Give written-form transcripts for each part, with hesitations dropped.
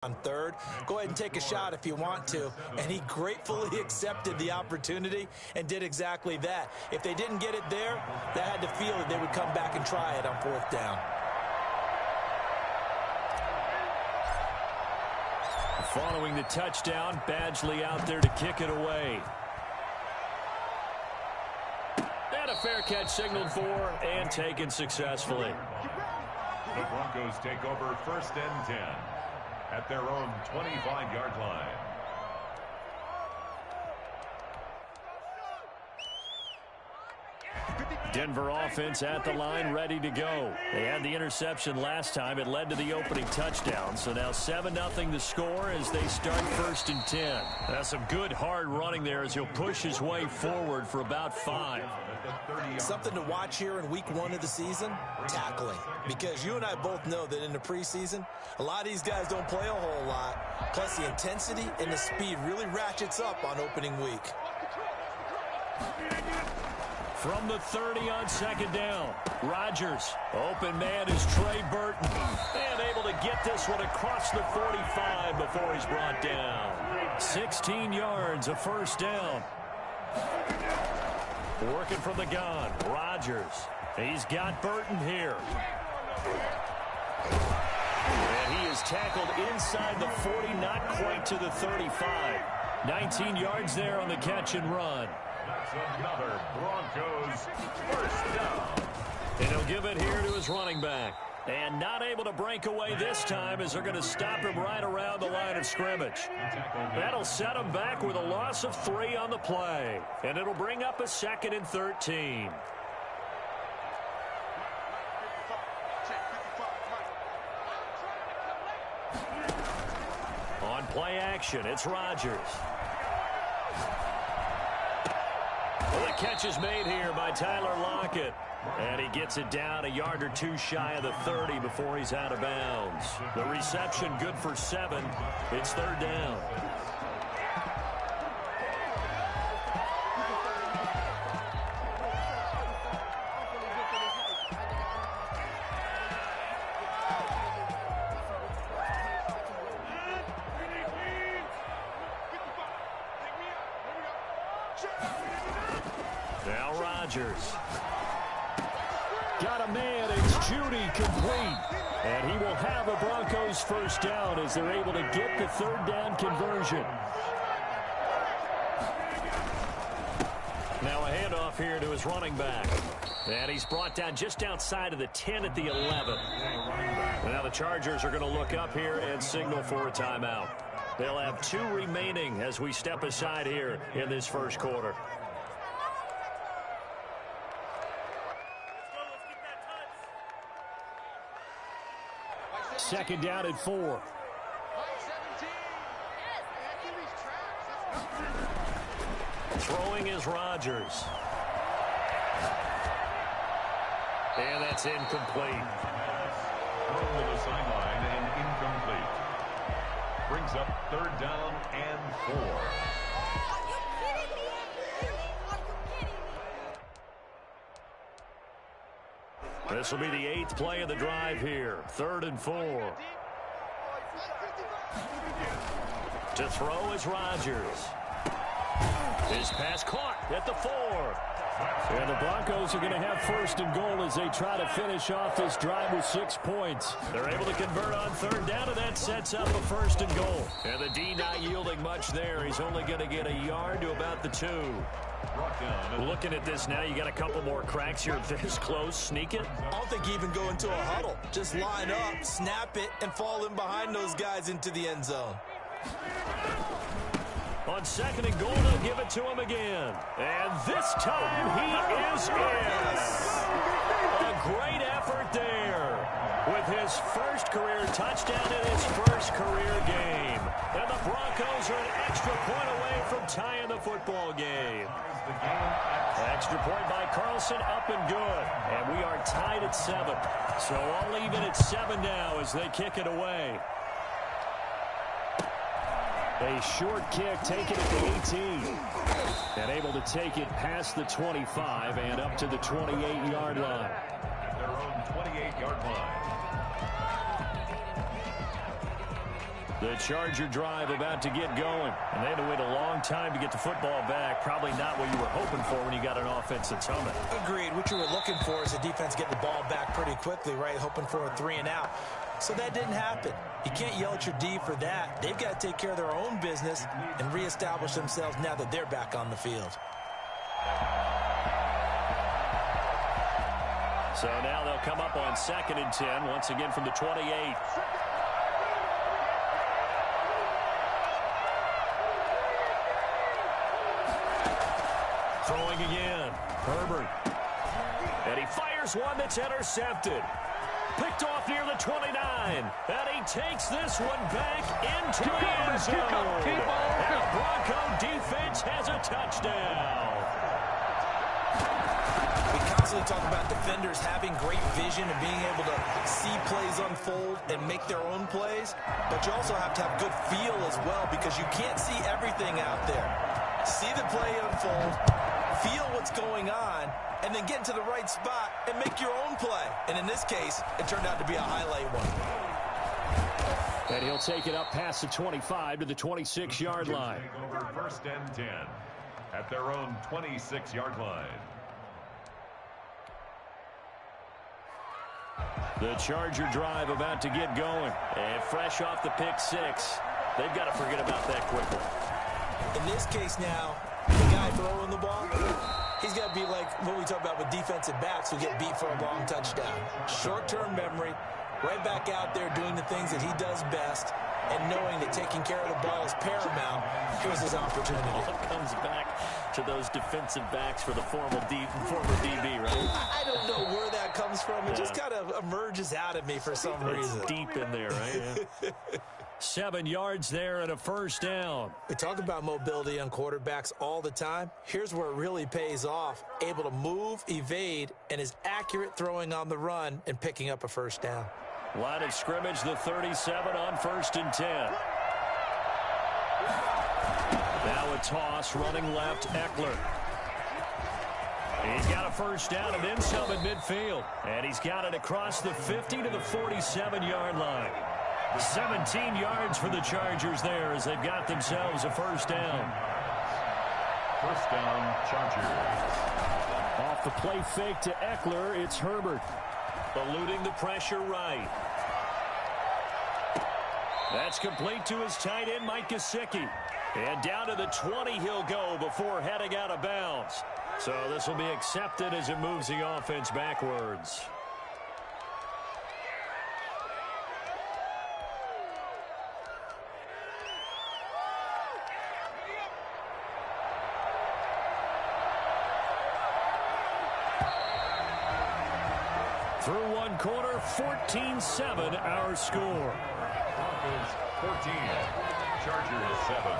on third. Go ahead and take a shot if you want to. And he gratefully accepted the opportunity and did exactly that. If they didn't get it there, they had to feel that they would come back and try it on fourth down. Following the touchdown, Badgley out there to kick it away. And a fair catch signaled for and taken successfully. The Broncos take over 1st and 10 at their own 25-yard line. Denver offense at the line, ready to go. They had the interception last time. It led to the opening touchdown. So now 7-0 the score as they start 1st and 10. That's some good hard running there as he'll push his way forward for about 5. Something to watch here in week 1 of the season, tackling. Because you and I both know that in the preseason, a lot of these guys don't play a whole lot. Plus the intensity and the speed really ratchets up on opening week. From the 30 on 2nd down, Rodgers. Open man is Trey Burton. And able to get this one across the 45 before he's brought down. 16 yards, a 1st down. Working from the gun, Rodgers. He's got Burton here. And he is tackled inside the 40, not quite to the 35. 19 yards there on the catch and run. That's another Broncos 1st down. And he'll give it here to his running back. And not able to break away this time as they're going to stop him right around the line of scrimmage. That'll set him back with a loss of 3 on the play. And it'll bring up a 2nd and 13. On play action, it's Rodgers. Well, the catch is made here by Tyler Lockett. And he gets it down a yard or 2 shy of the 30 before he's out of bounds. The reception good for 7. It's 3rd down. Now Rodgers. Got a man, it's Judy, complete. And he will have a Broncos 1st down as they're able to get the 3rd down conversion. Now a handoff here to his running back. And he's brought down just outside of the 10 at the 11. Now the Chargers are going to look up here and signal for a timeout. They'll have 2 remaining as we step aside here in this 1st quarter. 2nd down at 4. Throwing is Rodgers. And that's incomplete. Thrown to the sideline and incomplete. Brings up 3rd down and 4. This will be the 8th play of the drive here. 3rd and 4. To throw is Rodgers. His pass caught at the 4. And the Broncos are going to have 1st and goal as they try to finish off this drive with 6 points. They're able to convert on 3rd down, and that sets up a 1st and goal. And the D not yielding much there. He's only going to get a yard to about the 2. Looking at this now, you got a couple more cracks here this close. Sneak it. I don't think you even go into a huddle. Just line up, snap it, and fall in behind those guys into the end zone. On 2nd and goal, they'll give it to him again. And this time, he is in. A great effort there with his 1st career touchdown in his 1st career game. And the Broncos are an extra point away from tying the football game. Extra point by Carlson, up and good. And we are tied at 7. So all even at 7 now as they kick it away. A short kick taken at the 18. And able to take it past the 25 and up to the 28-yard line. Their own 28-yard line. The Charger drive about to get going. And they had to wait a long time to get the football back. Probably not what you were hoping for when you got an offense that's humming. Agreed. What you were looking for is the defense getting the ball back pretty quickly, right? Hoping for a 3 and out. So that didn't happen. You can't yell at your D for that. They've got to take care of their own business and reestablish themselves now that they're back on the field. So now they'll come up on 2nd and 10, once again from the 28. Throwing again, Herbert. And he fires one that's intercepted. Picked off near the 29. And he takes this one back into the end zone. And the Bronco defense has a touchdown. We constantly talk about defenders having great vision and being able to see plays unfold and make their own plays. But you also have to have good feel as well because you can't see everything out there. See the play unfold, feel what's going on, and then get into the right spot and make your own play. And in this case, it turned out to be a highlight one. And he'll take it up past the 25 to the 26-yard line. Take over 1st and 10 at their own 26-yard line. The Charger drive about to get going. And fresh off the pick 6. They've got to forget about that quickly. In this case now, the guy throwing the ball, he's got to be like what we talk about with defensive backs who get beat for a long touchdown. Short-term memory, right back out there doing the things that he does best, and knowing that taking care of the ball is paramount. Here's his opportunity. All comes back to those defensive backs for the former DB, right? I don't know where that comes from. It just kind of emerges out of me for some reason. Deep in there, right? Yeah. 7 yards there and a 1st down. We talk about mobility on quarterbacks all the time. Here's where it really pays off. Able to move, evade, and is accurate throwing on the run and picking up a 1st down. Line of scrimmage, the 37 on 1st and 10. Now a toss, running left, Eckler. He's got a 1st down and then some at midfield. And he's got it across the 50 to the 47-yard line. 17 yards for the Chargers there as they've got themselves a 1st down. 1st down, Chargers. Off the play fake to Eckler, it's Herbert. Eluding the pressure right. That's complete to his tight end, Mike Gesicki. And down to the 20 he'll go before heading out of bounds. So this will be accepted as it moves the offense backwards. Through one quarter, 14-7 our score. Broncos 14, Chargers 7.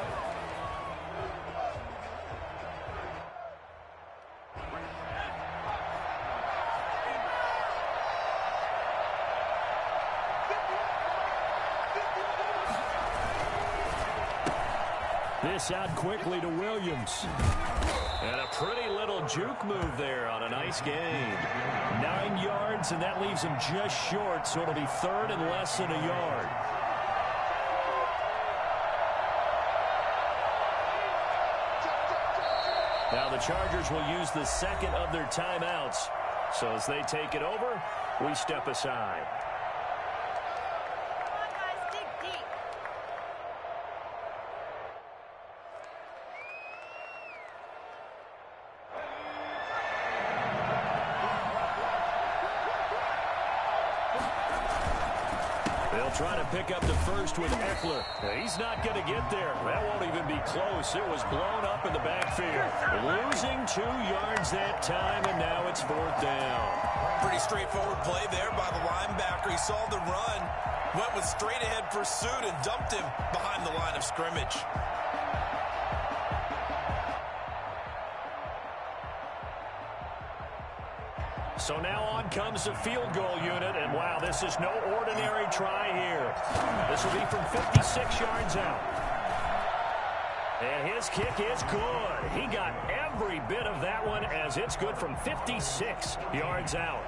This out quickly to Williams. And a pretty little juke move there on a nice gain. 9 yards, and that leaves him just short, so it'll be 3rd and less than a yard. Now the Chargers will use the 2nd of their timeouts. So as they take it over, we step aside. Trying to pick up the 1st with Eckler. He's not going to get there. That won't even be close. It was blown up in the backfield. Losing 2 yards that time, and now it's 4th down. Pretty straightforward play there by the linebacker. He saw the run, went with straight-ahead pursuit, and dumped him behind the line of scrimmage. So now on comes the field goal unit, and wow, this is no ordinary try here. This will be from 56 yards out. And his kick is good. He got every bit of that one as it's good from 56 yards out.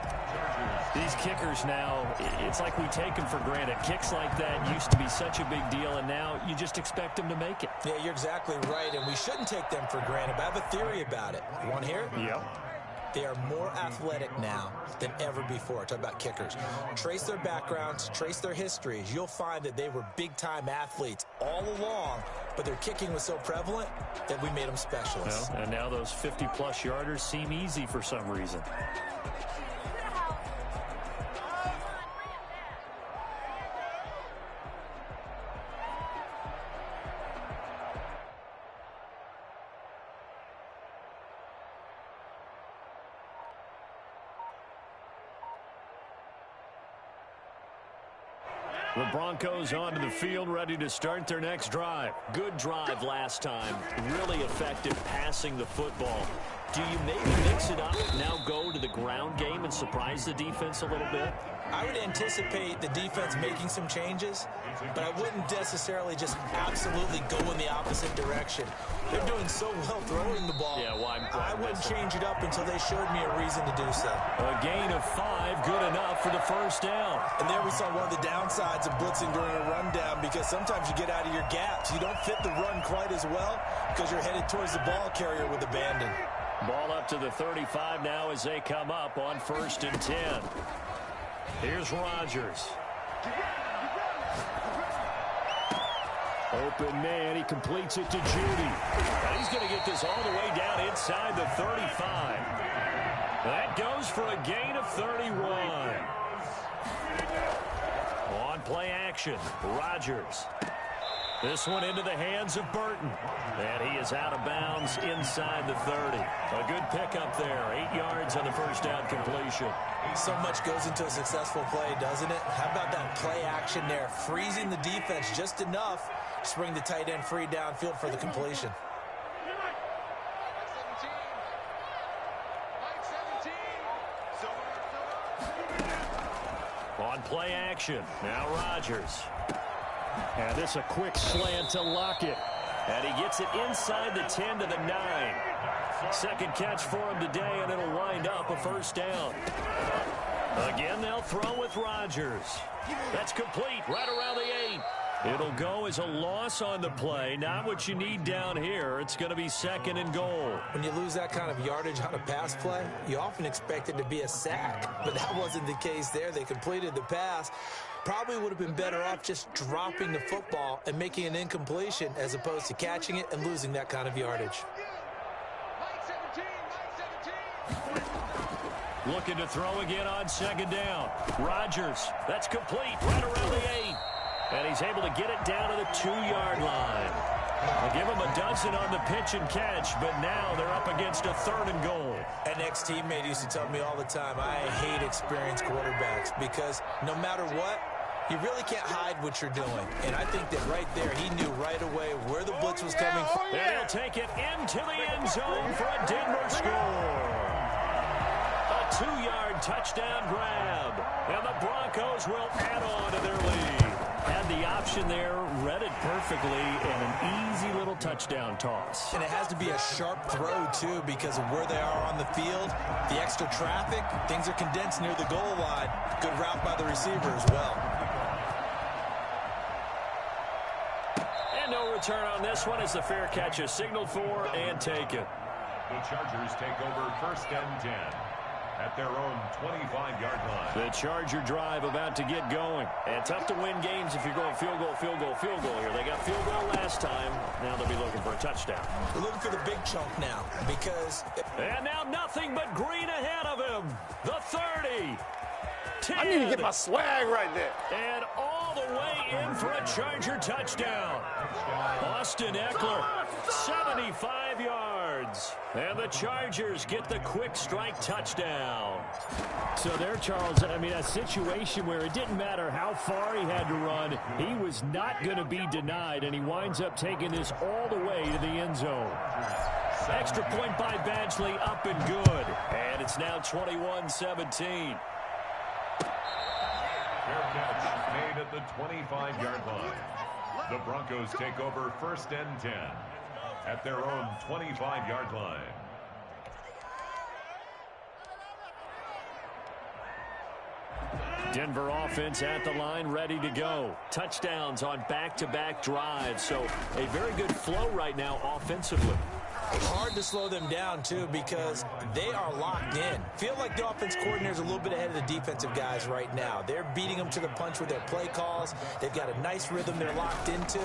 These kickers now, it's like we take them for granted. Kicks like that used to be such a big deal, and now you just expect them to make it. Yeah, you're exactly right, and we shouldn't take them for granted. But I have a theory about it. You want to hear it? Yep. They are more athletic now than ever before. Talk about kickers. Trace their backgrounds, trace their histories. You'll find that they were big-time athletes all along, but their kicking was so prevalent that we made them specialists. Well, and now those 50-plus yarders seem easy for some reason. The Broncos onto the field, ready to start their next drive. Good drive last time. Really effective passing the football. Do you maybe mix it up, now go to the ground game and surprise the defense a little bit? I would anticipate the defense making some changes, but I wouldn't necessarily just absolutely go in the opposite direction. They're doing so well throwing the ball. Yeah, well, I wouldn't change it up until they showed me a reason to do so. A gain of 5, good enough for the first down. And there we saw one of the downsides of blitzing during a rundown, because sometimes you get out of your gaps. You don't fit the run quite as well because you're headed towards the ball carrier with abandon. Ball up to the 35 now as they come up on 1st and 10. Here's Rodgers. Open man, he completes it to Judy. And he's going to get this all the way down inside the 35. That goes for a gain of 31. On play action, Rodgers. This one into the hands of Burton. And he is out of bounds inside the 30. A good pickup there. 8 yards on the first down completion. So much goes into a successful play, doesn't it? How about that play action there? Freezing the defense just enough to bring the tight end free downfield for the completion. On play action, now Rodgers. And this a quick slant to Lockett. And he gets it inside the 10 to the 9. Second catch for him today, and it'll wind up a first down. Again, they'll throw with Rodgers. That's complete right around the 8. It'll go as a loss on the play. Not what you need down here. It's going to be 2nd and goal. When you lose that kind of yardage on a pass play, you often expect it to be a sack. But that wasn't the case there. They completed the pass. Probably would have been better off just dropping the football and making an incompletion as opposed to catching it and losing that kind of yardage. Looking to throw again on 2nd down. Rodgers, that's complete right around the 8. And he's able to get it down to the 2-yard line. They'll give him a dozen on the pitch and catch, but now they're up against a 3rd and goal. An ex-teammate used to tell me all the time, I hate experienced quarterbacks because no matter what, you really can't hide what you're doing. And I think that right there, he knew right away where the blitz was coming from. And he'll take it into the end zone for a Denver score. A 2-yard touchdown grab. And the Broncos will add on to their lead. Had the option there, read it perfectly, and an easy little touchdown toss. And it has to be a sharp throw, too, because of where they are on the field. The extra traffic, things are condensed near the goal line. Good route by the receiver as well. And no return on this one as the fair catch is signaled for and taken. The Chargers take over 1st and 10. At their own 25-yard line. The Charger drive about to get going. And tough to win games if you're going field goal, field goal, field goal here. They got field goal last time. Now they'll be looking for a touchdown. They're looking for the big chunk now because... And now nothing but green ahead of him. The 30. 10. I need to get my swag right there. And all the way in for a Charger touchdown. Austin Eckler, 75 yards. And the Chargers get the quick strike touchdown. So there, Charles, I mean, a situation where it didn't matter how far he had to run. He was not going to be denied, and he winds up taking this all the way to the end zone. Extra point by Badgley, up and good. And it's now 21-17. Fair catch made at the 25-yard line. The Broncos take over 1st and 10. at their own 25-yard line. Denver offense at the line, ready to go. Touchdowns on back-to-back drives, so a very good flow right now offensively. Hard to slow them down, too, because they are locked in. Feel like the offense coordinator's a little bit ahead of the defensive guys right now. They're beating them to the punch with their play calls. They've got a nice rhythm they're locked into.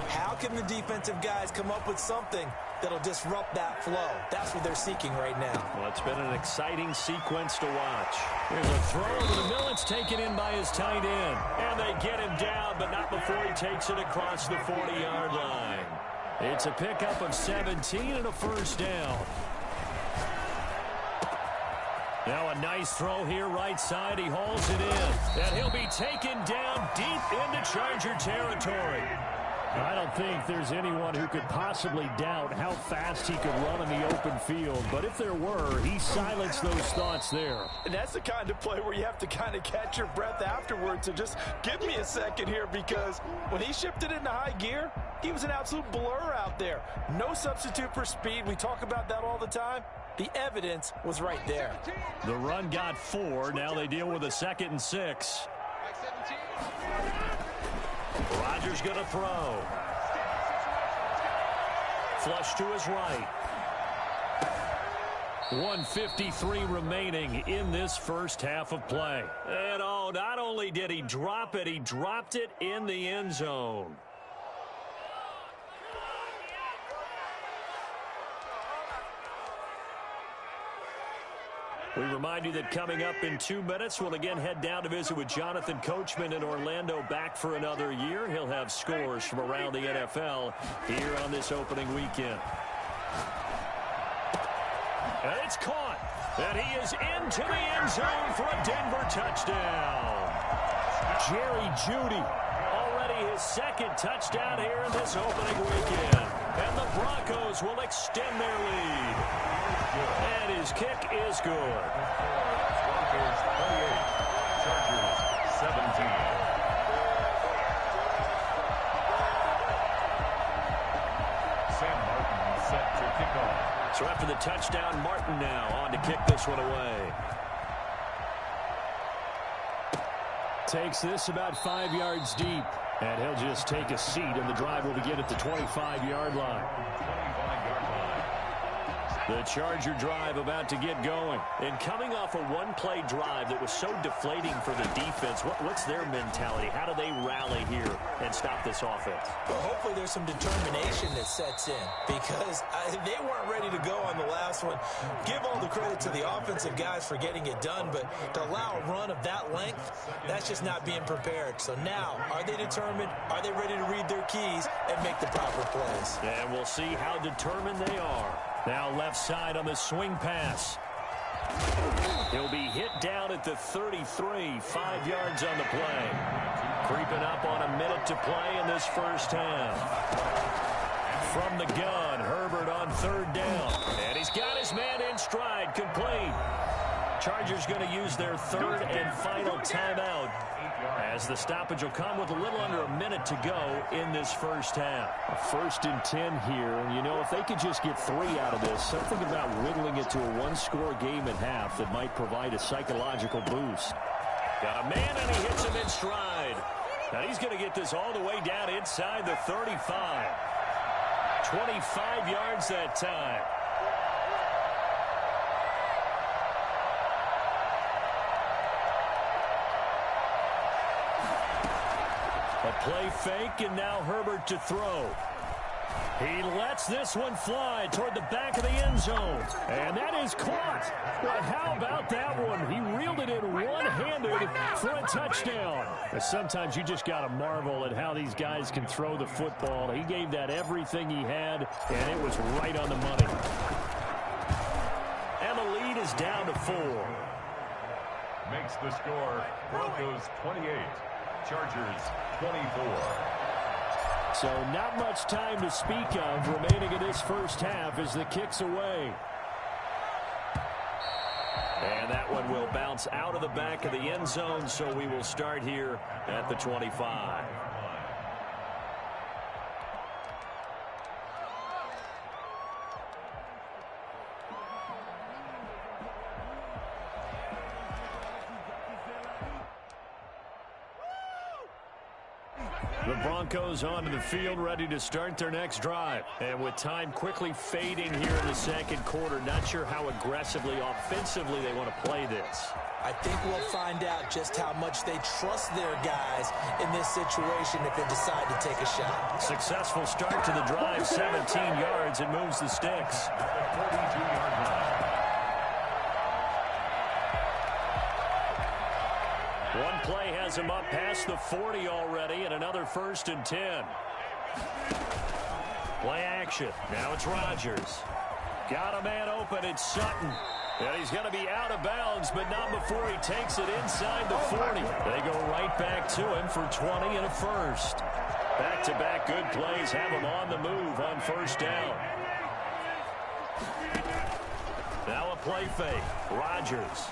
How can the defensive guys come up with something that'll disrupt that flow? That's what they're seeking right now. Well, it's been an exciting sequence to watch. Here's a throw over the middle. It's taken in by his tight end. And they get him down, but not before he takes it across the 40-yard line. It's a pickup of 17 and a first down. Now a nice throw here right side. He hauls it in. And he'll be taken down deep into Charger territory. I don't think there's anyone who could possibly doubt how fast he could run in the open field. But if there were, he silenced those thoughts there. And that's the kind of play where you have to kind of catch your breath afterwards. So just give me a second here, because when he shifted into high gear, he was an absolute blur out there. No substitute for speed. We talk about that all the time. The evidence was right there. The run got 4. Now they deal with a 2nd and 6. Rodgers going to throw. Flush to his right. 1:53 remaining in this first half of play. And oh, not only did he drop it, he dropped it in the end zone. We remind you that coming up in 2 minutes, we'll again head down to visit with Jonathan Coachman in Orlando, back for another year. He'll have scores from around the NFL here on this opening weekend. And it's caught. And he is into the end zone for a Denver touchdown. Jerry Jeudy, already his 2nd touchdown here in this opening weekend. And the Broncos will extend their lead. And his kick is good. Broncos 28, Chargers 17. Sam Martin set to kick off. So after the touchdown, Martin now on to kick this one away. Takes this about 5 yards deep. And he'll just take a seat, and the drive will begin at the 25-yard line. The Charger drive about to get going. And coming off a one-play drive that was so deflating for the defense, what's their mentality? How do they rally here and stop this offense? Well, hopefully there's some determination that sets in, because they weren't ready to go on the last one. Give all the credit to the offensive guys for getting it done, but to allow a run of that length, that's just not being prepared. So now, are they determined? Are they ready to read their keys and make the proper plays? And we'll see how determined they are. Now left side on the swing pass. He'll be hit down at the 33, 5 yards on the play. Creeping up on a minute to play in this first half. From the gun, Herbert on 3rd down. And he's got his man in stride, complete. Chargers going to use their 3rd and final timeout, as the stoppage will come with a little under a minute to go in this first half. A 1st and 10 here, and you know, if they could just get 3 out of this, something about whittling it to a one-score game at half that might provide a psychological boost. Got a man, and he hits him in stride. Now he's going to get this all the way down inside the 35. 25 yards that time. A play fake, and now Herbert to throw. He lets this one fly toward the back of the end zone. And that is caught. Well, how about that one? He reeled it in one-handed for a touchdown. Sometimes you just got to marvel at how these guys can throw the football. He gave that everything he had, and it was right on the money. And the lead is down to 4. Makes the score Broncos 28, Chargers 24. So not much time to speak of remaining in this first half as the kick's away. And that one will bounce out of the back of the end zone, so we will start here at the 25. The Broncos onto the field, ready to start their next drive. And with time quickly fading here in the second quarter, not sure how aggressively, offensively they want to play this. I think we'll find out just how much they trust their guys in this situation if they decide to take a shot. Successful start to the drive, 17 yards, and moves the sticks. At the 42-yard line. One play has him up past the 40 already, and another 1st and 10. Play action. Now it's Rodgers. Got a man open. It's Sutton. And he's going to be out of bounds, but not before he takes it inside the 40. They go right back to him for 20 and a first. Back-to-back good plays have him on the move on 1st down. Now a play fake. Rodgers.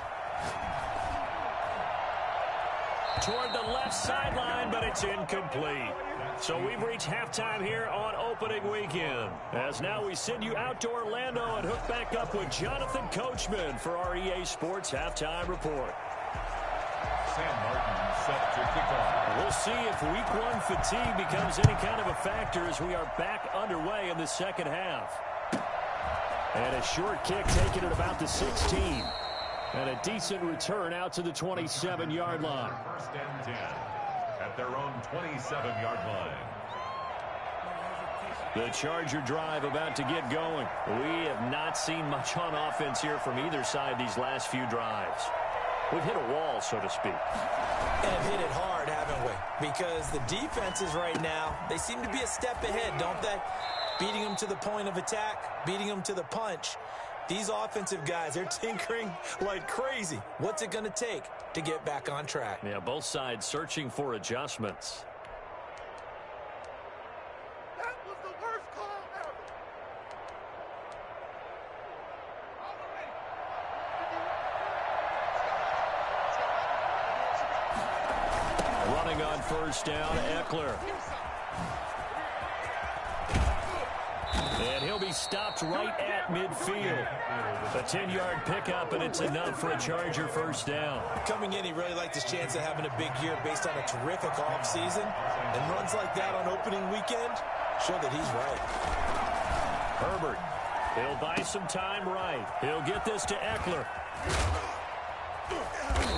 Toward the left sideline, but it's incomplete. So we've reached halftime here on opening weekend. As now we send you out to Orlando and hook back up with Jonathan Coachman for our EA Sports Halftime Report. Sam Martin set to kick off. We'll see if Week 1 fatigue becomes any kind of a factor as we are back underway in the second half. And a short kick taken at about the 16. And a decent return out to the 27-yard line. 1st and 10 at their own 27-yard line. The Charger drive about to get going. We have not seen much on offense here from either side these last few drives. We've hit a wall, so to speak. And have hit it hard, haven't we? Because the defenses right now, they seem to be a step ahead, don't they? Beating them to the point of attack, beating them to the punch. These offensive guys, they're tinkering like crazy. What's it going to take to get back on track? Yeah, both sides searching for adjustments. That was the worst call ever. Running on 1st down, Eckler. And he'll be stopped right at midfield. A 10-yard pickup, and it's enough for a Charger 1st down. Coming in, he really liked his chance of having a big year based on a terrific offseason. And runs like that on opening weekend show that he's right. Herbert, he'll buy some time right. He'll get this to Eckler.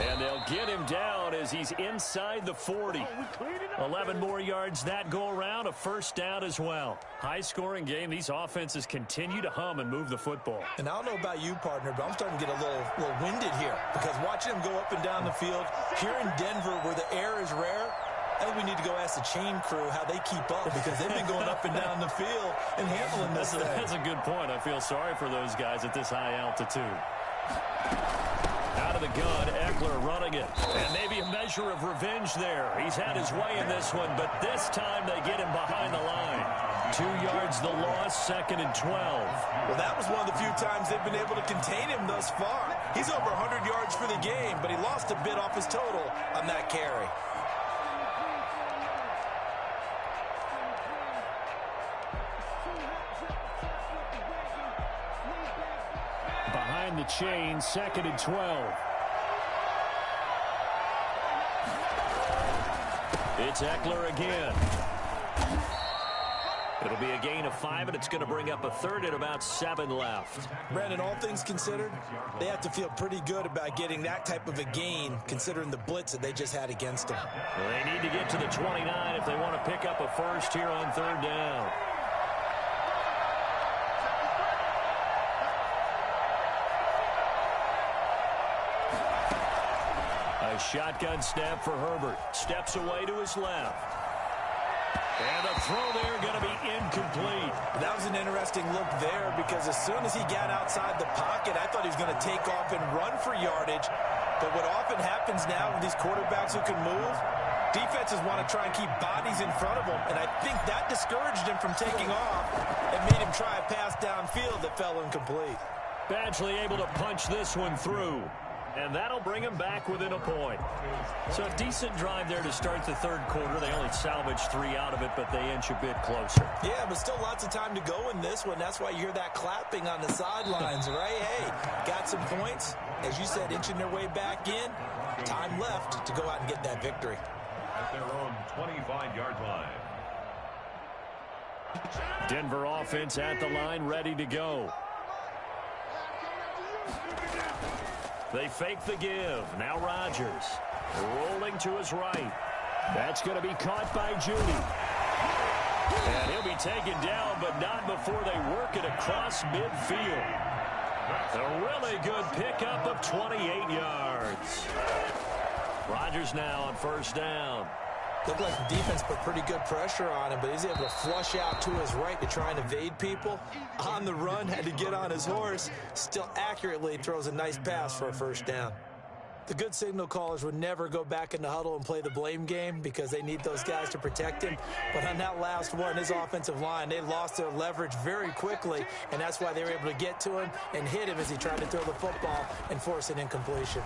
And they'll get him down as he's inside the 40. 11 more yards that go around, a 1st down as well. High-scoring game. These offenses continue to hum and move the football. And I don't know about you, partner, but I'm starting to get a little winded here. Because watching them go up and down the field, here in Denver where the air is rare, I think we need to go ask the chain crew how they keep up because they've been going up and down the field and handling this thing. That's a good point. I feel sorry for those guys at this high altitude. Out of the gun, Eckler running it. And maybe a measure of revenge there. He's had his way in this one, but this time they get him behind the line. 2 yards the loss, 2nd and 12. Well, that was one of the few times they've been able to contain him thus far. He's over 100 yards for the game, but he lost a bit off his total on that carry. Behind the chain, 2nd and 12. It's Eckler again. It'll be a gain of 5, and it's going to bring up a 3rd and about 7 left. Brandon, all things considered, they have to feel pretty good about getting that type of a gain, considering the blitz that they just had against them. Well, they need to get to the 29 if they want to pick up a 1st here on 3rd down. A shotgun snap for Herbert. Steps away to his left. And a throw there going to be incomplete. That was an interesting look there because as soon as he got outside the pocket, I thought he was going to take off and run for yardage. But what often happens now with these quarterbacks who can move, defenses want to try and keep bodies in front of them. And I think that discouraged him from taking off and made him try a pass downfield that fell incomplete. Badgley able to punch this one through. And that'll bring him back within a point. So a decent drive there to start the 3rd quarter. They only salvaged 3 out of it, but they inch a bit closer. Yeah, but still lots of time to go in this one. That's why you hear that clapping on the sidelines, right? Hey, got some points. As you said, inching their way back in. Time left to go out and get that victory. at their own 25-yard line. Denver offense at the line, ready to go. They fake the give. Now Rodgers rolling to his right. That's going to be caught by Judy. And he'll be taken down, but not before they work it across midfield. A really good pickup of 28 yards. Rodgers now on first down. Looked like the defense put pretty good pressure on him, but he's able to flush out to his right to try and evade people. On the run, had to get on his horse. Still accurately throws a nice pass for a first down. The good signal callers would never go back in the huddle and play the blame game because they need those guys to protect him. But on that last one, his offensive line, they lost their leverage very quickly, and that's why they were able to get to him and hit him as he tried to throw the football and force an incompletion.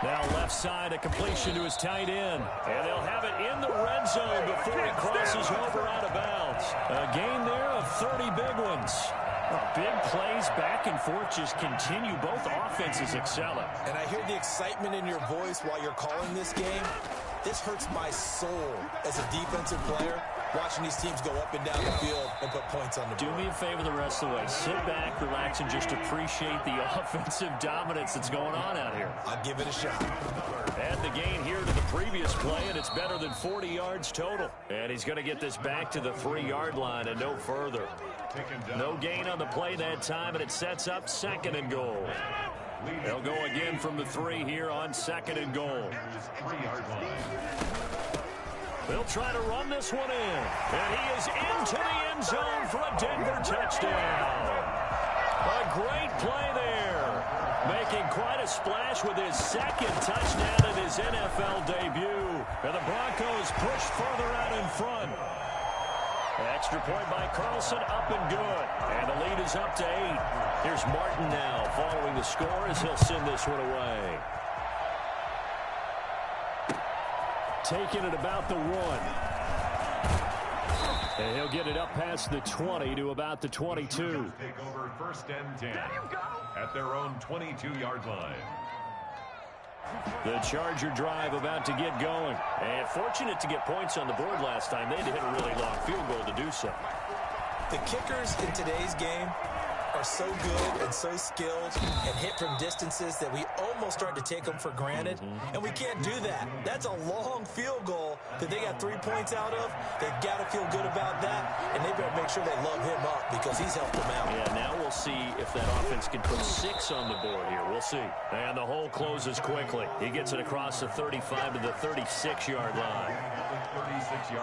Now left side, a completion to his tight end. And they'll have it in the red zone before he crosses over out of bounds. A gain there of 30 big ones. Big plays back and forth just continue. Both offenses excelling. And I hear the excitement in your voice while you're calling this game. This hurts my soul as a defensive player, watching these teams go up and down the field and put points on the board. Do me a favor the rest of the way. Sit back, relax, and just appreciate the offensive dominance that's going on out here. I'll give it a shot. Add the gain here to the previous play, and it's better than 40 yards total. And he's going to get this back to the 3-yard line and no further. No gain on the play that time, and it sets up 2nd and goal. They'll go again from the 3 here on 2nd and goal. They'll try to run this one in. And he is into the end zone for a Denver touchdown. A great play there. Making quite a splash with his 2nd touchdown in his NFL debut. And the Broncos push further out in front. Extra point by Carlson, up and good. And the lead is up to 8. Here's Martin now following the score as he'll send this one away. Taking it about the 1. And he'll get it up past the 20 to about the 22. Take over 1st and 10 at their own 22-yard line. The Charger drive about to get going. And fortunate to get points on the board last time. They had to hit a really long field goal to do so. The kickers in today's game are so good and so skilled and hit from distances that we almost start to take them for granted. And we can't do that. That's a long field goal that they got 3 points out of. They've got to feel good about that, and they better make sure they love him up because he's helped them out. Yeah, now we'll see if that offense can put 6 on the board here. We'll see. And the hole closes quickly. He gets it across the 35 to the 36-yard line.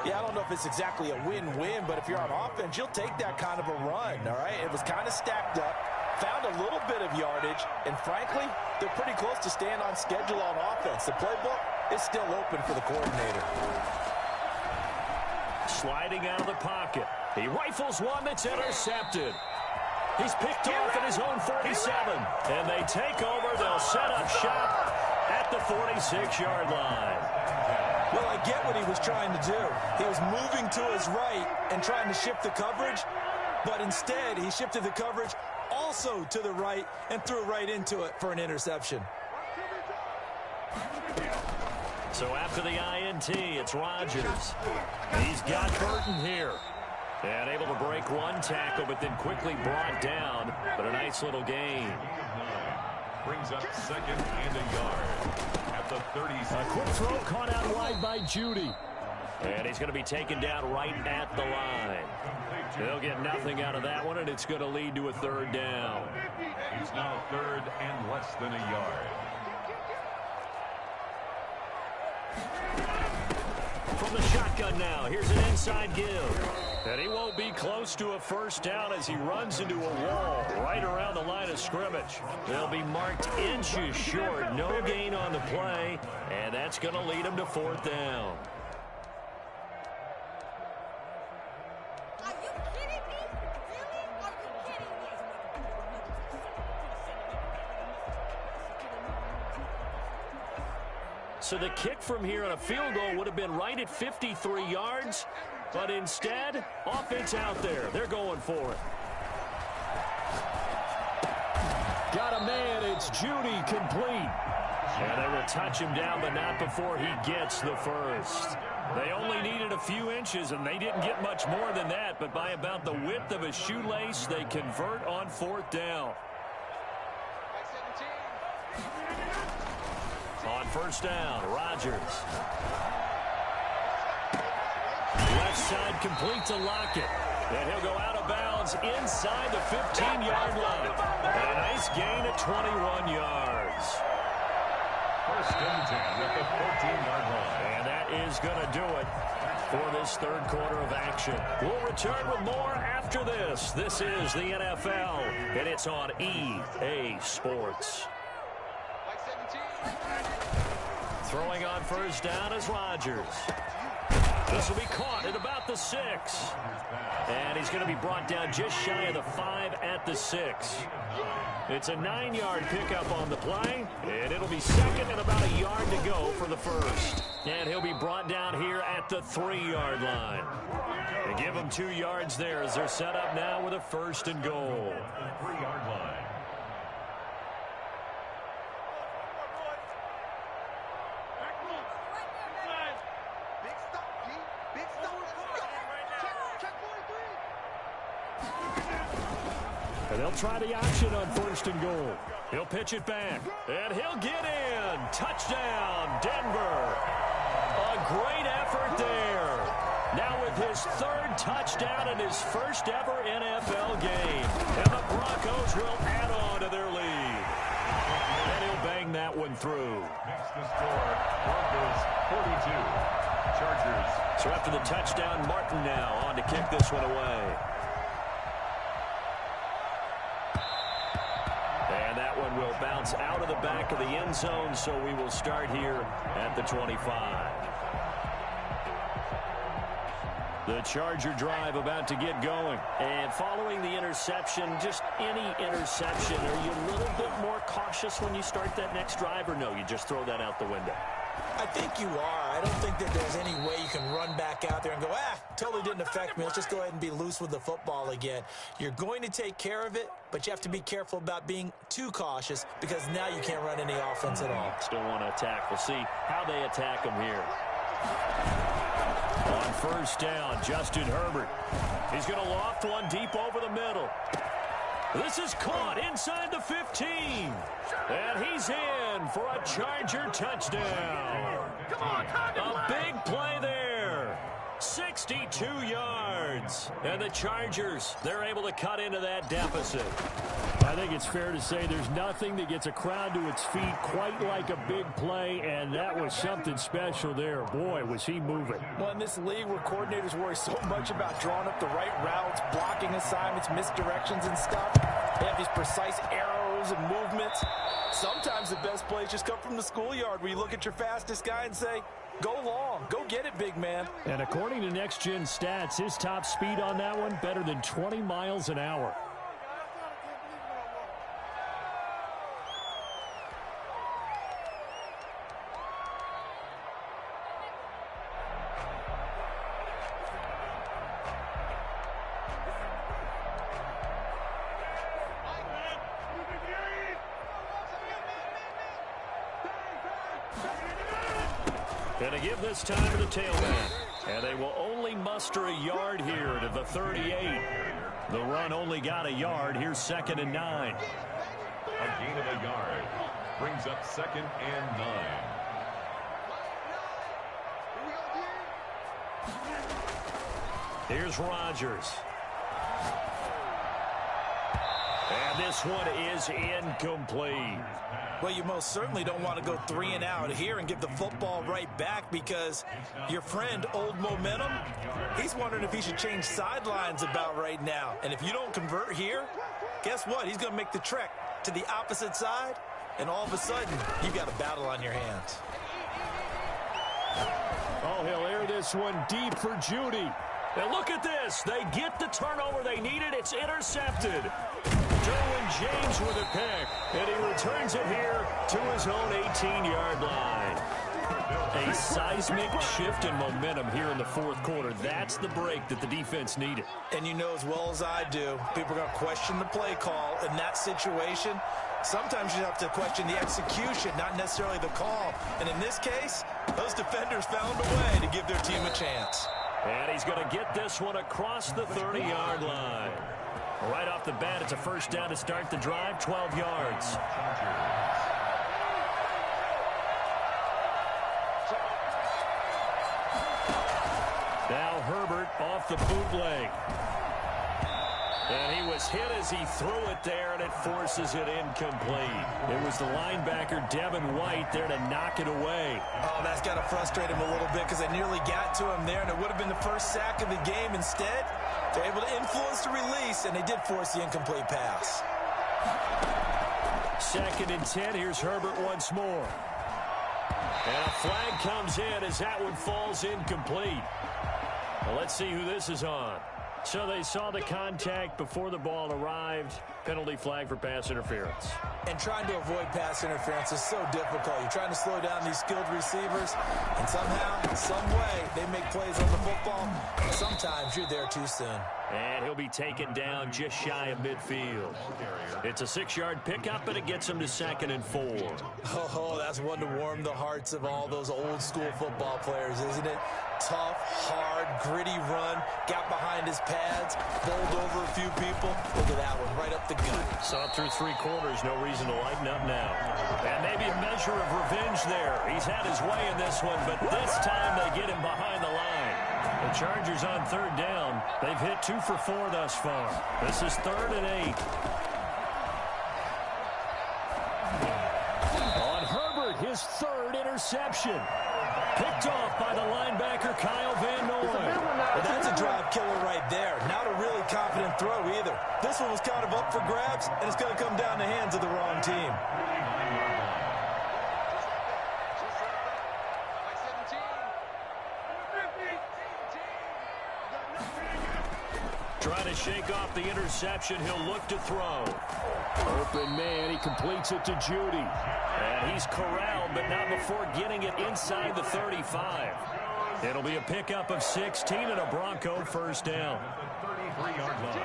Yeah, I don't know if it's exactly a win-win, but if you're on offense, you'll take that kind of a run, all right? It was kind of stacked up, found a little bit of yardage, and frankly, they're pretty close to staying on schedule on offense. The playbook is still open for the coordinator. Sliding out of the pocket. He rifles one that's intercepted. He's picked off at his own 47. And they take over. They'll set up shop at the 46-yard line. Well, I get what he was trying to do. He was moving to his right and trying to shift the coverage, but instead he shifted the coverage also to the right and threw right into it for an interception. So after the INT, it's Rodgers. He's got Burton here. And able to break one tackle, but then quickly brought down. But a nice little gain. Brings up 2nd and a yard at the 36. A quick throw caught out wide by Judy. And he's going to be taken down right at the line. They'll get nothing out of that one, and it's going to lead to a 3rd down. He's now 3rd and less than a yard. From the shotgun now, here's an inside give. And he won't be close to a 1st down as he runs into a wall right around the line of scrimmage. They'll be marked inches short. No gain on the play, and that's going to lead him to 4th down. Are you kidding me? Really? Are you kidding me? So the kick from here on a field goal would have been right at 53 yards. But instead, offense out there. They're going for it. Got a man. It's Judy complete. And they will touch him down, but not before he gets the first. They only needed a few inches, and they didn't get much more than that. But by about the width of a shoelace, they convert on 4th down. On 1st down, Rodgers. Left side complete to Lockett. And he'll go out of bounds inside the 15-yard line. A nice gain of 21 yards. 1st and 10 at the 14-yard line. And that is going to do it for this 3rd quarter of action. We'll return with more after this. This is the NFL, and it's on EA Sports. Throwing on 1st down is Rodgers. This will be caught at about the 6. And he's going to be brought down just shy of the 5 at the 6. It's a 9-yard pickup on the play, and it'll be 2nd and about a yard to go for the 1st. And he'll be brought down here at the 3-yard line. They give him 2 yards there as they're set up now with a 1st and goal. 3-yard line. And they'll try the option on 1st and goal. He'll pitch it back, and he'll get in. Touchdown, Denver. A great effort there. Now with his 3rd touchdown and his 1st ever NFL game. And the Broncos will add on to their lead. And he'll bang that one through. Makes the score Broncos 42. Chargers. So after the touchdown, Martin now on to kick this one away. And that one will bounce out of the back of the end zone, so we will start here at the 25. The Charger drive about to get going. And following the interception, just any interception, are you a little bit more cautious when you start that next drive, or no, you just throw that out the window? I think you are. I don't think that there's any way you can run back out there and go, totally didn't affect me. Let's just go ahead and be loose with the football again. You're going to take care of it, but you have to be careful about being too cautious because now you can't run any offense at all. Still want to attack. We'll see how they attack him here. On 1st down, Justin Herbert. He's going to loft one deep over the middle. This is caught inside the 15. And he's in for a Charger touchdown. A big play there. 62 yards. And the Chargers, they're able to cut into that deficit. I think it's fair to say there's nothing that gets a crowd to its feet quite like a big play, and that was something special there. Boy, was he moving. Well, in this league where coordinators worry so much about drawing up the right routes, blocking assignments, misdirections and stuff, they have these precise arrows and movements. Sometimes the best plays just come from the schoolyard where you look at your fastest guy and say, go long, go get it, big man. And according to Next Gen Stats, his top speed on that one, better than 20 miles an hour. Going to give this time to the tailback. And they will only muster a yard here to the 38. The run only got a yard. Here's 2nd and 9. A gain of a yard. Brings up 2nd and 9. Here's Rodgers. And this one is incomplete. Well, you most certainly don't want to go 3 and out here and give the football right back because your friend, Old Momentum, he's wondering if he should change sidelines about right now. And if you don't convert here, guess what? He's going to make the trek to the opposite side, and all of a sudden, you've got a battle on your hands. Oh, he'll air this one deep for Judy. And look at this. They get the turnover they needed. It's intercepted. Derwin James with a pick, and he returns it here to his own 18-yard line. A seismic shift in momentum here in the fourth quarter. That's the break that the defense needed. And you know as well as I do, people are going to question the play call in that situation. Sometimes you have to question the execution, not necessarily the call. And in this case, those defenders found a way to give their team a chance. And he's going to get this one across the 30-yard line. Right off the bat, it's a first down to start the drive, 12 yards. Now Herbert off the bootleg. And he was hit as he threw it there, and it forces it incomplete. It was the linebacker, Devin White, there to knock it away. Oh, that's got to frustrate him a little bit because they nearly got to him there, and it would have been the first sack of the game. Instead, they're able to influence the release, and they did force the incomplete pass. 2nd and 10. Here's Herbert once more. And a flag comes in as that one falls incomplete. Well, let's see who this is on. So they saw the contact before the ball arrived. Penalty flag for pass interference. And trying to avoid pass interference is so difficult. You're trying to slow down these skilled receivers, and somehow, some way, they make plays on the football. And sometimes you're there too soon. And he'll be taken down just shy of midfield. It's a 6-yard pickup, and it gets him to 2nd and 4. Oh, that's one to warm the hearts of all those old-school football players, isn't it? Tough, hard, gritty run, got behind his pads, bowled over a few people. Look at that one, right up the gut. Saw through 3 quarters, no reason to lighten up now. And maybe a measure of revenge there. He's had his way in this one, but this time they get him behind the line. The Chargers on 3rd down. They've hit 2 for 4 thus far. This is 3rd and 8. On Herbert, his 3rd interception. Picked off by the linebacker, Kyle Van Noy. Well, that's a drive killer right there. Not a really confident throw either. This one was kind of up for grabs, and it's going to come down the hands of the wrong team. Trying to shake off the interception. He'll look to throw. Open man. He completes it to Judy. And he's corralled, but not before getting it inside the 35. It'll be a pickup of 16 and a Bronco first down. 33-yard line.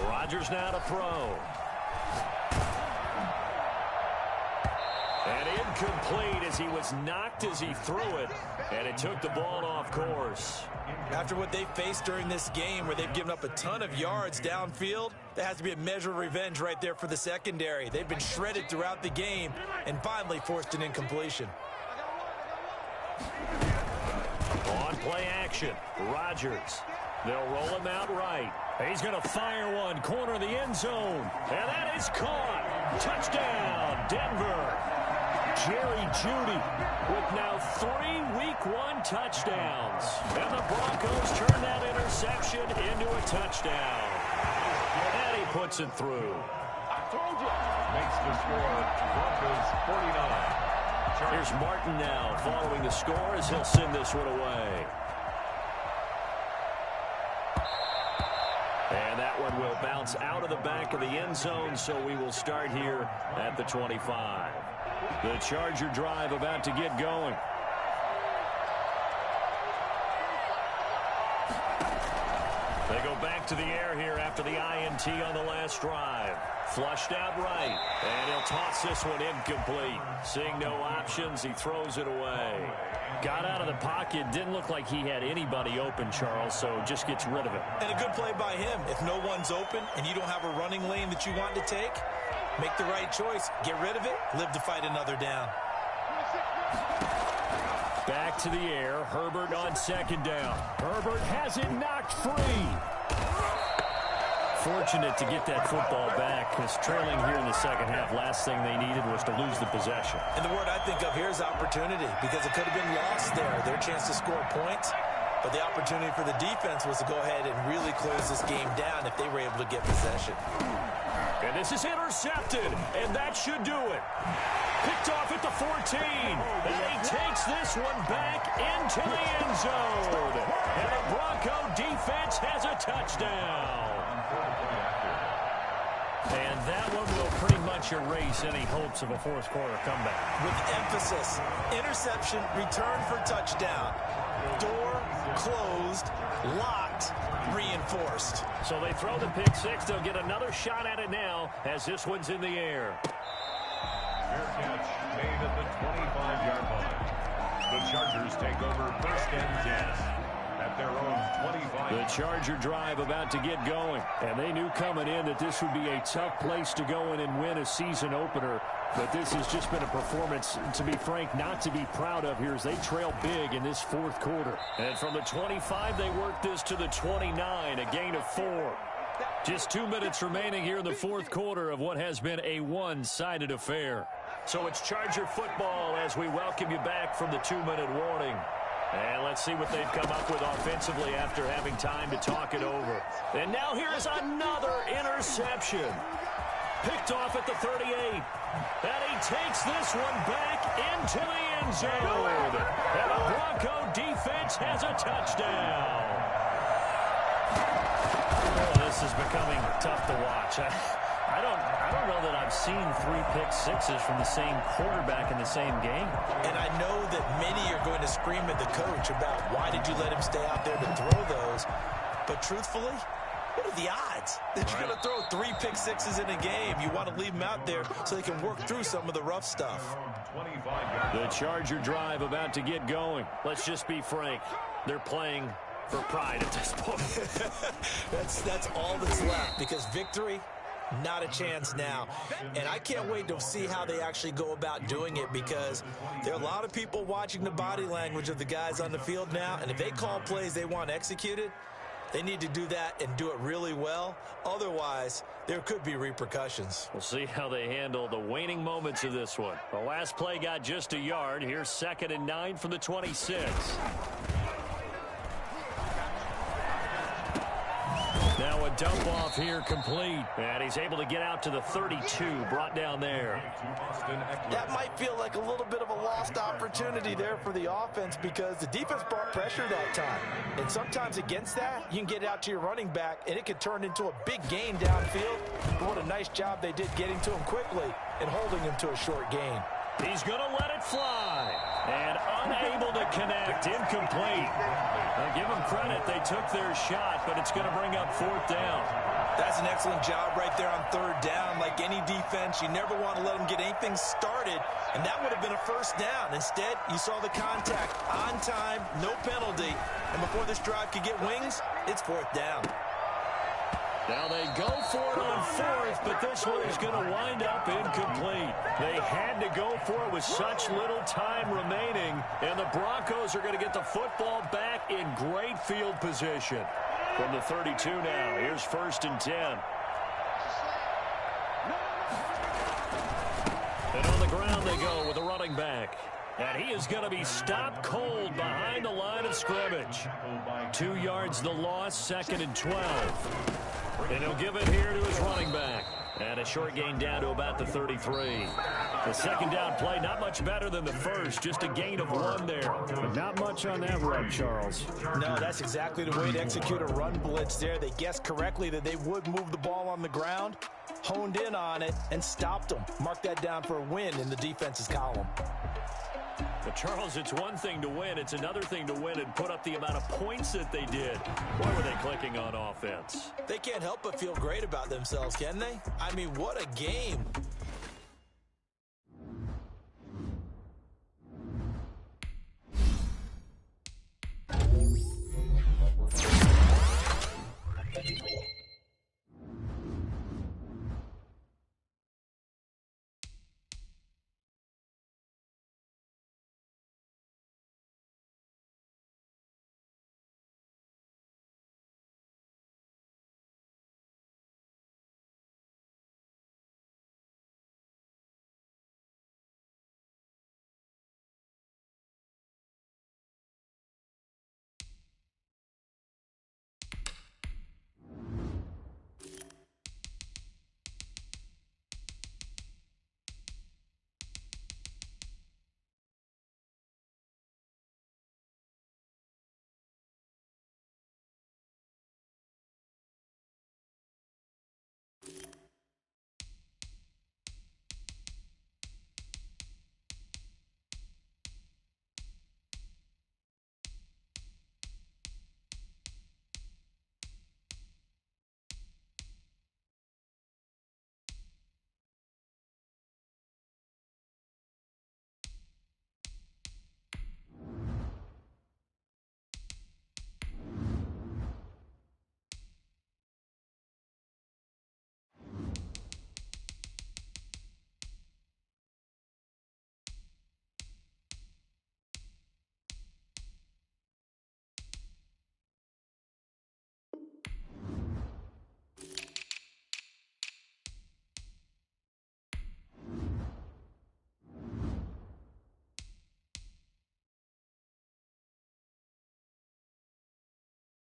Rodgers now to throw. And incomplete as he was knocked as he threw it. And it took the ball off course. After what they faced during this game where they've given up a ton of yards downfield, there has to be a measure of revenge right there for the secondary. They've been shredded throughout the game and finally forced an incompletion. On play action, Rodgers. They'll roll him out right. He's going to fire one, corner of the end zone. And that is caught. Touchdown, Denver. Jerry Jeudy with now 3 Week 1 touchdowns. And the Broncos turn that interception into a touchdown. And he puts it through. I told you. Makes the score Broncos 49. Here's Martin now following the score as he'll send this one away. And that one will bounce out of the back of the end zone, so we will start here at the 25. The Charger drive about to get going. They go back to the air here after the INT on the last drive. Flushed out right, and he'll toss this one incomplete. Seeing no options, he throws it away. Got out of the pocket, didn't look like he had anybody open, Charles, so just gets rid of it. And a good play by him. If no one's open and you don't have a running lane that you want to take, make the right choice. Get rid of it, live to fight another down. Back to the air, Herbert on 2nd down. Herbert has it knocked free. Fortunate to get that football back, because trailing here in the second half, last thing they needed was to lose the possession. And the word I think of here is opportunity, because it could have been lost there. Their chance to score points, but the opportunity for the defense was to go ahead and really close this game down if they were able to get possession. And this is intercepted, and that should do it. Picked off at the 14, and he takes this one back into the end zone. And the Bronco defense has a touchdown. And that one will pretty much erase any hopes of a fourth quarter comeback. With emphasis, interception, return for touchdown. Door closed, locked, reinforced. So they throw the pick six. They'll get another shot at it now as this one's in the air. Fair catch made at the 25-yard line. The Chargers take over first and 10 at their own 25. The Charger drive about to get going. And they knew coming in that this would be a tough place to go in and win a season opener. But this has just been a performance, to be frank, not to be proud of here as they trail big in this fourth quarter. And from the 25, they work this to the 29, a gain of 4. Just 2 minutes remaining here in the fourth quarter of what has been a one-sided affair. So it's Charger football as we welcome you back from the 2-minute warning. And let's see what they've come up with offensively after having time to talk it over. And now here's another interception. Picked off at the 38. And he takes this one back into the end zone. And the Bronco defense has a touchdown. Oh, this is becoming tough to watch. I don't know that I've seen 3 pick sixes from the same quarterback in the same game. And I know that many are going to scream at the coach about why did you let him stay out there to throw those. But truthfully, what are the odds that you're going to throw 3 pick sixes in a game? You want to leave them out there so they can work through some of the rough stuff. The Charger drive about to get going. Let's just be frank. They're playing for pride at this point. That's all that's left, because victory, not a chance now. And I can't wait to see how they actually go about doing it, because there are a lot of people watching the body language of the guys on the field now, and if they call plays they want executed, they need to do that and do it really well. Otherwise, there could be repercussions. We'll see how they handle the waning moments of this one. The last play got just a yard. Here's 2nd and 9 from the 26. Now a dump off here complete. And he's able to get out to the 32, brought down there. That might feel like a little bit of a lost opportunity there for the offense, because the defense brought pressure that time. And sometimes against that, you can get out to your running back, and it could turn into a big gain downfield. But what a nice job they did getting to him quickly and holding him to a short gain. He's going to let it fly. And unable to connect. Incomplete. Now give them credit. They took their shot, but it's going to bring up 4th down. That's an excellent job right there on 3rd down. Like any defense, you never want to let them get anything started, and that would have been a 1st down. Instead, you saw the contact on time, no penalty, and before this drive could get wings, it's 4th down. Now they go for it on 4th, but this one is going to wind up incomplete. They had to go for it with such little time remaining, and the Broncos are going to get the football back in great field position. From the 32 now, here's 1st and 10. And on the ground they go with a running back. And he is going to be stopped cold behind the line of scrimmage. 2 yards the loss, 2nd and 12. And he'll give it here to his running back. And a short gain down to about the 33. The 2nd down play, not much better than the first. Just a gain of 1 there. But not much on that run, Charles. No, that's exactly the way to execute a run blitz there. They guessed correctly that they would move the ball on the ground, honed in on it, and stopped them. Mark that down for a win in the defense's column. But, Charles, it's one thing to win. It's another thing to win and put up the amount of points that they did. Why were they clicking on offense? They can't help but feel great about themselves, can they? I mean, what a game.